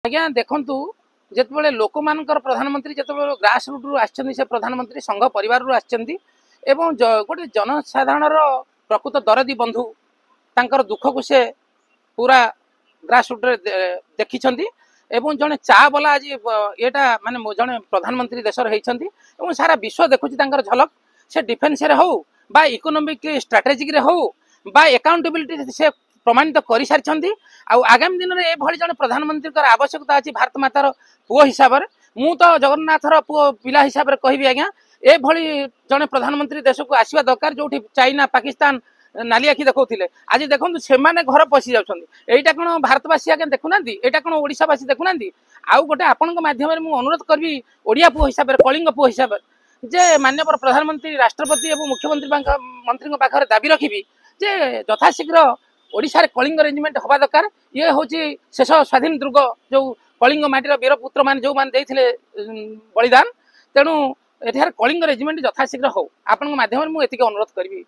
आज्ञा देखु जिते लोक मान प्रधानमंत्री जिते ग्रास रूट रु से प्रधानमंत्री संघ परिवार रु गोटे जनसाधारण प्रकृत दरदी बंधु तांकर दुख को से पूरा ग्रास रूट देखी जड़े चा वाला आज एटा माने जड़े प्रधानमंत्री देश होती सारा विश्व देखुची झलक से डिफेन्स रे हो बा इकोनॉमिक स्ट्रेटेजिक रे हो बा अकाउंटेबिलिटी से प्रमाणित कर सारी आगामी दिन में ये जन प्रधानमंत्री आवश्यकता अच्छी भारत मातार पुओ हिसाब से मु तो जगन्नाथर पुओ पिला हिसाब से कहबी आज्ञा ये जड़े प्रधानमंत्री देश को आसवा दरकार जो चाइना पाकिस्तान नाली आखि देखते आज देखो से घर पशि जाटा कौन भारतवासी आगे देखुना यहाँ कौन ओडावासी देखुना आउ गोटे आपण मध्यम अनुरोध करी ओडिया पुओ हिसाब से कलिंग पुओ हिसाब से जे माननीय प्रधानमंत्री राष्ट्रपति और मुख्यमंत्री मंत्री पाखे दाबी रखी जे यथाशीघ्र ओडिशा रे कलिंग रेजिमेंट हवा दरकार ये हूँ शेष स्वाधीन दुर्ग जो कलिंग माटीर वीरपुत्र मान जो मैंने बलिदान तेणु एठार कलिंग रेजिमेंट यथाशीघ्र हो आपण माध्यम मुझे अनुरोध करी।